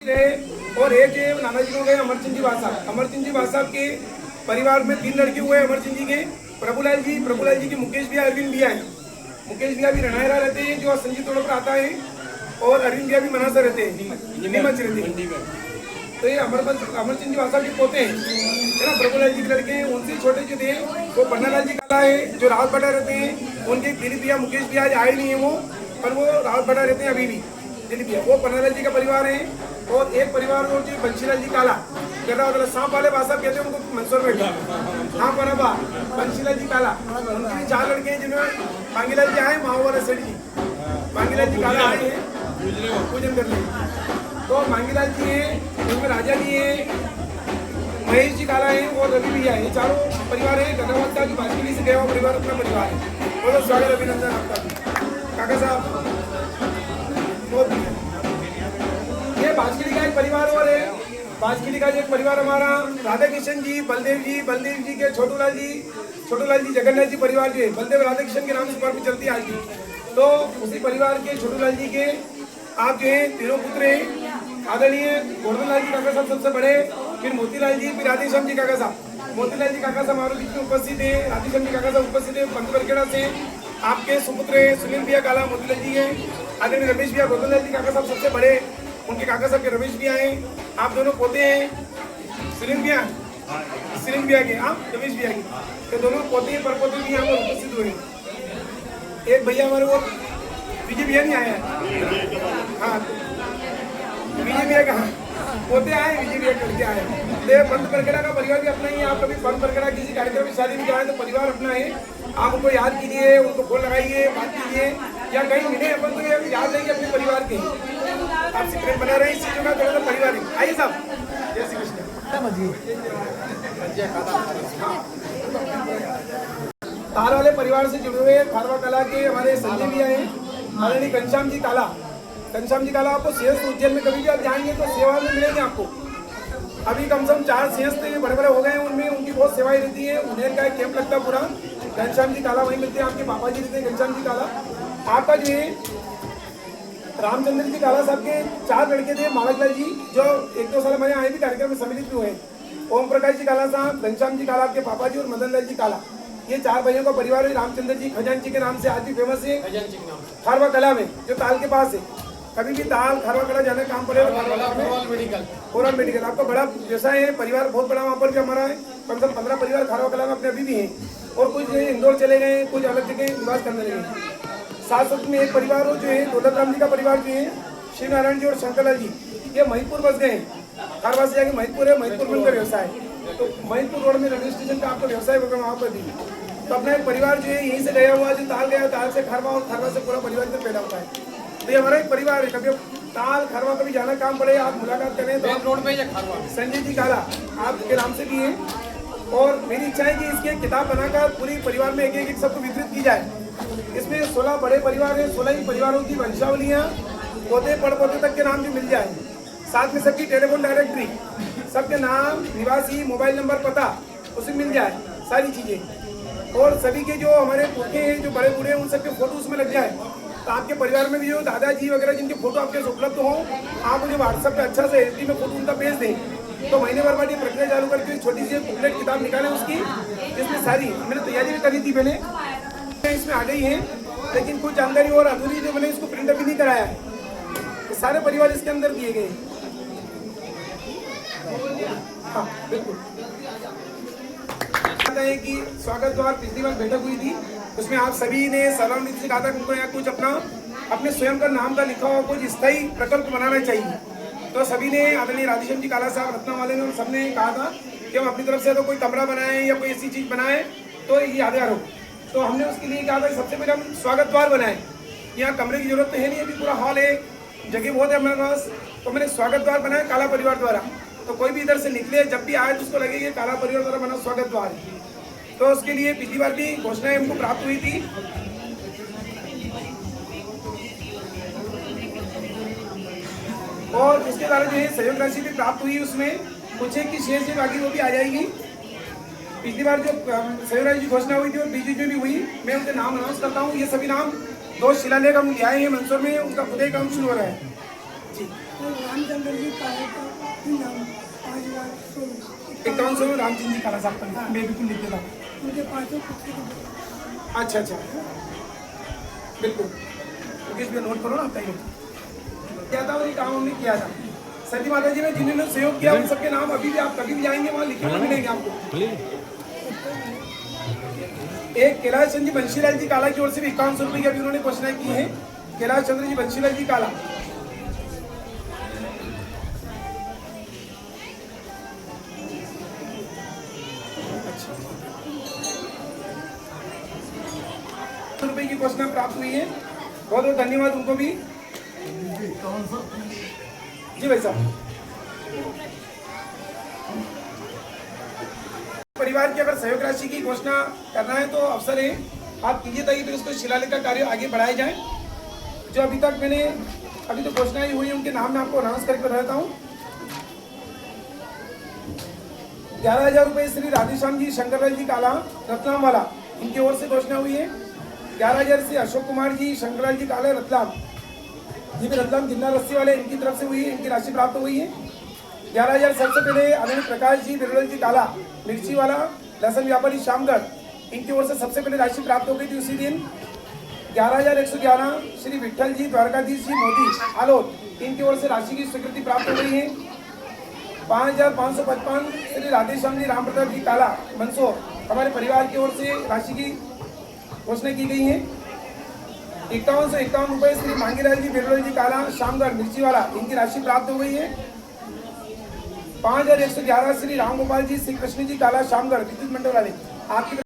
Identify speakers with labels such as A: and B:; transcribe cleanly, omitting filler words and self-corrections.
A: और एक जो नाना जी को गए अमरचंद जी भाषा। अमरचंद जी भाषा के परिवार में 3 लड़के हुए अमरचंद जी के। प्रभुलाल जी के मुकेश भैया, अरविंद भैया हैं। मुकेश भैया भी रनायरा रहते हैं जो संजीत तोड़ पर आता है, और अरविंद भैया भी मनासा रहते हैं, नीमच रहते हैं। तो ये अमरचंद जी भाषा के पोते हैं, है ना। प्रभुलाल जी के लड़के हैं, उनसे छोटे जो थे वो पन्नालाल जी काला है जो रावत बटा रहते हैं। उनके दिलीप भैया मुकेश भैया आज आए नहीं है वो, पर वो रावत बटा रहते हैं अभी भी। दिलीप भैया वो पन्नालाल जी का परिवार है। और एक परिवार वो जो बंशीलाल जी काला कर सांप वाले भाषा कहते हैं उनको मंसूर में। हाँ बराबा बंशीलाल जी काला, उनके भी 4 लड़के हैं जिन्होंने मांगीलाल जी आए, माओवाला सेठ जी मांगीलाल जी काला आए हैं पूजन करने। तो मांगीलाल जी हैं, उनमें राजा जी हैं, महेश जी काला है और रवि भैया है। ये चारों परिवार है। गंगावत का जो बाजपेयी से गया हुआ परिवार अपना परिवार है। बहुत स्वागत अभिनंदन आपका भी काका साहब। ये बाजपेयी का एक परिवार और है। बाजपेयी का एक परिवार हमारा राधा किशन जी, बलदेव जी के छोटूलाल जी जगन्नाथ जी परिवार जो है बलदेव राधा किशन के नाम से पर्व चलती है आज भी। तो उसी परिवार के छोटूलाल जी के आप जो है तीनों पुत्र हैं। आदरणीय गोवर्धन लाल जी काका साहब सबसे बड़े, फिर मोतीलाल जी, फिर राधेश्याम जी काका साहब। मोतीलाल जी काका साहब हमारे बीच में उपस्थित है, राधेश्याम जी काका साहब उपस्थित है पंत बरखेड़ा से। आपके सुपुत्र है सुनील भैया काला, मोतीलाल जी है। आदरणीय रमेश भैया गोवर्धन लाल जी काका साहब सबसे बड़े, उनके काका साहब के रमेश भैया हैं। आप दोनों पोते हैं सुनील भैया के, आप रमेश भैया के, तो दोनों पोते हैं परपोते भी यहाँ पर उपस्थित हुए। एक भैया हमारे वो विजय भैया नहीं आया है। हाँ विजय भैया कहाँ पोते आए, विजय भैया करके आए। तो पंत बरखेड़ा का परिवार भी अपना ही है। आप कभी पंत बरखेड़ा किसी कार्यक्रम में शादी में जाए तो परिवार अपना है। आप उनको याद कीजिए, उनको फोन लगाइए, बात कीजिए, या कहीं मिले अपन तो ये याद रहेंगे अपने परिवार के। आप सिक्रेट बना रहे हैं इस चीज़ों का थोड़ा सा परिवार है। आइए साहब, जय श्री कृष्ण। तार वाले परिवार से जुड़े हुए खारवा कला के हमारे संजय भैया हैं। आदरणीय घनश्याम जी काला आपको सिंहस्थ उज्जैन में कभी भी आप जाएंगे तो सेवा में मिलेंगे आपको। अभी कम से कम 4 सिंहस्थ बड़े हो गए हैं, उनमें उनकी बहुत सेवाएं रहती है। उन्हें का एक कैंप लगता है पूरा। घनश्याम जी काला वहीं मिलते हैं, आपके पापा जी रहते हैं घनश्याम जी काला। आपका जो है रामचंद्र जी काला साहब के 4 लड़के थे, मालकलाल जी जो 1-2 साल हमारे आए भी कार्यक्रम में सम्मिलित हुए हैं। ओम प्रकाश जी काला साहब, घनश्याम जी काला आपके पापा जी, और मदन लाल जी काला, ये 4 भाइयों का परिवार है। रामचंद्र जी खजांची के नाम से आज भी फेमस है खारवा कला में, जो ताल के पास है। कभी भी ताल खारवा कला जाने काम पड़ेगा। ओरल मेडिकल आपका बड़ा व्यवसाय है, परिवार बहुत बड़ा वहाँ पर भी हमारा है। कम से कम 15 परिवार खारवा कला में अपने अभी भी हैं, और कुछ इंदौर चले गए, कुछ अलग जगह निवास करने लगे। साथ में एक परिवार हो जो है दौलत राम जी का परिवार जो है श्री नारायण जी और शंकरलाल जी, ये महिपुर बस गए। खारवा से जाके महिपुर है, महिपुर में उनका व्यवसाय। तो महिपुर रोड में रेलवे स्टेशन का आपका व्यवसाय होगा वहाँ पर भी। तो अपना एक परिवार जो है यहीं से गया हुआ, जो ताल गया, ताल से खारवा, और खारवा से पूरा परिवार में पैदा होता है। तो ये हमारा एक परिवार है। कभी ताल खारवा कभी जाना काम पड़े, आप मुलाकात करें तो आप रोड पे संजय जी काला आपके नाम से भी है। और मेरी इच्छा है कि इसकी किताब बनाकर पूरी परिवार में एक सबको वितरित की जाए। इसमें 16 बड़े परिवार है, 16 ही परिवारों की वंशावलियाँ पोते पड़पोते तक के नाम भी मिल जाए। साथ में सबकी टेलीफोन डायरेक्टरी, सबके नाम, निवासी, मोबाइल नंबर, पता उसमें मिल जाए सारी चीज़ें। और सभी के जो हमारे पुरखे हैं, जो बड़े बूढ़े हैं, उन सबके फोटो उसमें लग जाए। तो आपके परिवार में भी जो दादाजी वगैरह जिनके फोटो आपके उपलब्ध हों, आप मुझे व्हाट्सएप पे अच्छा से एचडी में फोटो उनका भेज दें। तो महीने भर बाद ये प्रक्रिया चालू करके छोटी सी बुकलेट किताब निकालें उसकी, जिसमें सारी मैंने तैयारी भी करी थी पहले, इसमें आ गई है, लेकिन कुछ जानकारी और अधूरी जो मैंने इसको प्रिंट अभी नहीं कराया है। सारे परिवार इसके अंदर दिए गए। हाँ बिल्कुल। है कि स्वागत द्वार पिछली बार बैठक हुई थी, उसमें आप सभी ने सर्वानुमति से कहा था कि उनको यहाँ कुछ अपने स्वयं का नाम का लिखा हुआ कुछ स्थायी प्रकल्प बनाना चाहिए। तो सभी ने, आदरणीय राधेश्याम जी काला साहब, रत्ना वाले ने, सबने कहा था कि हम अपनी तरफ से तो कोई कमरा बनाए या कोई ऐसी चीज़ बनाए तो ये यादगार हो। तो हमने उसके लिए कहा था सबसे पहले हम स्वागत द्वार बनाए। यहाँ कमरे की जरूरत तो है नहीं, अभी पूरा हॉल है, जगह बहुत है हमारे पास। तो मैंने स्वागत द्वार बनाया काला परिवार द्वारा। तो कोई भी इधर से निकले, जब भी आए तो उसको लगे कि काला परिवार द्वारा बना स्वागत द्वार है। तो उसके लिए पिछली बार भी घोषणाएं हमको प्राप्त हुई थी। और उसके द्वारा जो है सहयोग राशि भी प्राप्त हुई, उसमें कुछ एक की शेष है, बाकी वो भी आ जाएगी। पिछली बार जो सहयोग राशि की घोषणा हुई थी और बीच में भी हुई, मैं उनके नाम अनाउंस करता हूँ। ये सभी नाम 2 शिलालेख हम ले आए हैं मंसूर में, उनका खुद ही काम शुरू हो रहा है जी।
B: रामचंद्र जी
A: 5100 रामचंद्र जी काला साहब का, मैं बिल्कुल लिख देता हूँ।
B: उनके पाँचों पुस्तकें हैं।
A: अच्छा अच्छा, बिल्कुल मुकेश भैया नोट करो ना आपका, क्या था वही काम हमने किया था। सती माता जी ने जिन्होंने सहयोग किया उन सबके नाम अभी भी आप कभी भी जाएंगे वहाँ लिखे हुए मिलेंगे आपको। एक कैलाश चंद्र जी बंशीलाल जी काला की ओर से भी 5100 रुपये की अभी उन्होंने घोषणा की है। कैलाश चंद्र जी बंशीलाल जी काला, रुपए की घोषणा प्राप्त हुई है। बहुत बहुत धन्यवाद उनको भी। जी भाई साहब, परिवार की अगर सहयोग राशि की घोषणा करना है तो अवसर है, आप कीजिए ताकि फिर उसको शिलालेख का कार्य आगे बढ़ाया जाए। जो अभी तक मैंने अभी तो घोषणाएं हुई उनके नाम में आपको अनाउंस करके रहता हूँ। 11,000 रुपये श्री राधेश्याम जी शंकरलाल जी काला रतलाम वाला, इनकी ओर से घोषणा हुई है। 11,000 से अशोक कुमार जी शंकरलाल जी काला रतलाम, ये भी रतलाम गिरनार रस्सी वाले, इनकी तरफ से हुई है, इनकी राशि प्राप्त हुई है। 11,000 सबसे पहले आदरणीय प्रकाश जी बिरवल जी काला मिर्ची वाला लहसन व्यापारी शामगढ़, इनकी ओर से सबसे पहले राशि प्राप्त हो गई थी उसी दिन। 11,111 श्री विठल जी द्वारकाधीश जी मोदी आलोट, इनकी ओर से राशि की स्वीकृति प्राप्त हो गई है। 5,555 श्री राधेश्याम जी राम प्रताप जी काला मंदसौर, हमारे परिवार की ओर से राशि की घोषणा की गई है। 5151 रुपये श्री मांगीलाल जी बिरवल जी काला शामगढ़ मिर्ची वाला, इनकी राशि प्राप्त हो गई है। 5,111 श्री राम गोपाल जी श्री कृष्ण जी काला शामगढ़ विद्युत मंडल वाले, आपकी